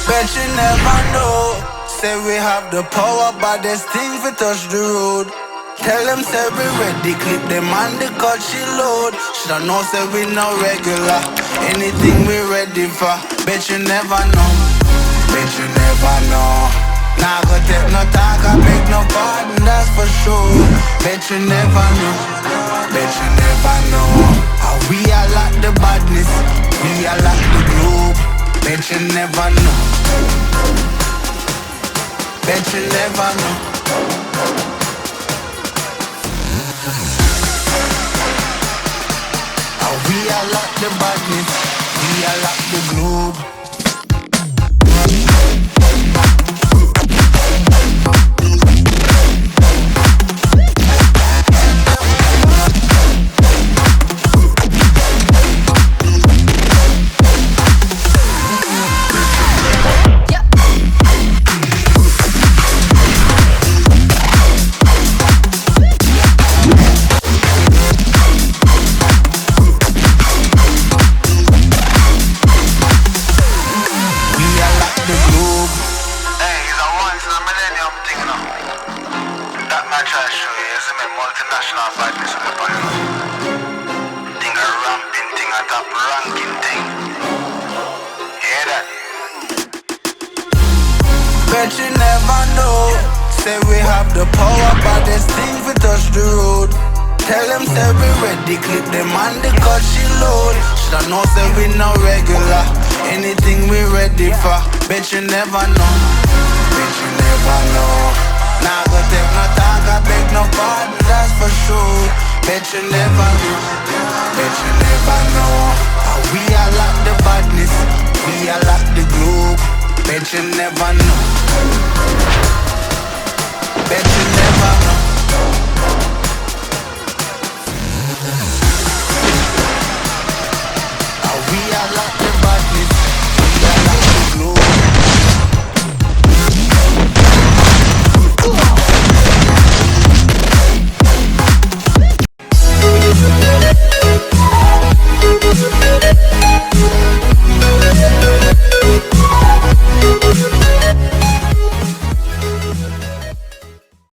Bet you never know. Say we have the power, but this thing for touch the road. Tell them say we ready, clip them on the cut she load. Shoulda know say we no regular. Anything we ready for. Bet you never know. Bet you never know. Nah go take no talk, I beg no pardon, that's for sure. Bet you never know. Bet you never know. How we are like the badness, we are like the globe. Bet you never know. Bet you never know. How we are like the badness, we are like the globe. Multinational badness with the fire. Thing a ramping thing, a top ranking thing. Hear that? Bet you never know. Say we have the power, but this thing we touch the road. Tell them say we ready, clip them on the cut she load. Shoulda know say we no regular. Anything we ready for. Bet you never know. Bet you never know. Nah go take no talk, I beg no pardon, that's for sure. Bet you never know. Bet you never know. How we are like the badness, we are like the globe. Bet you never know.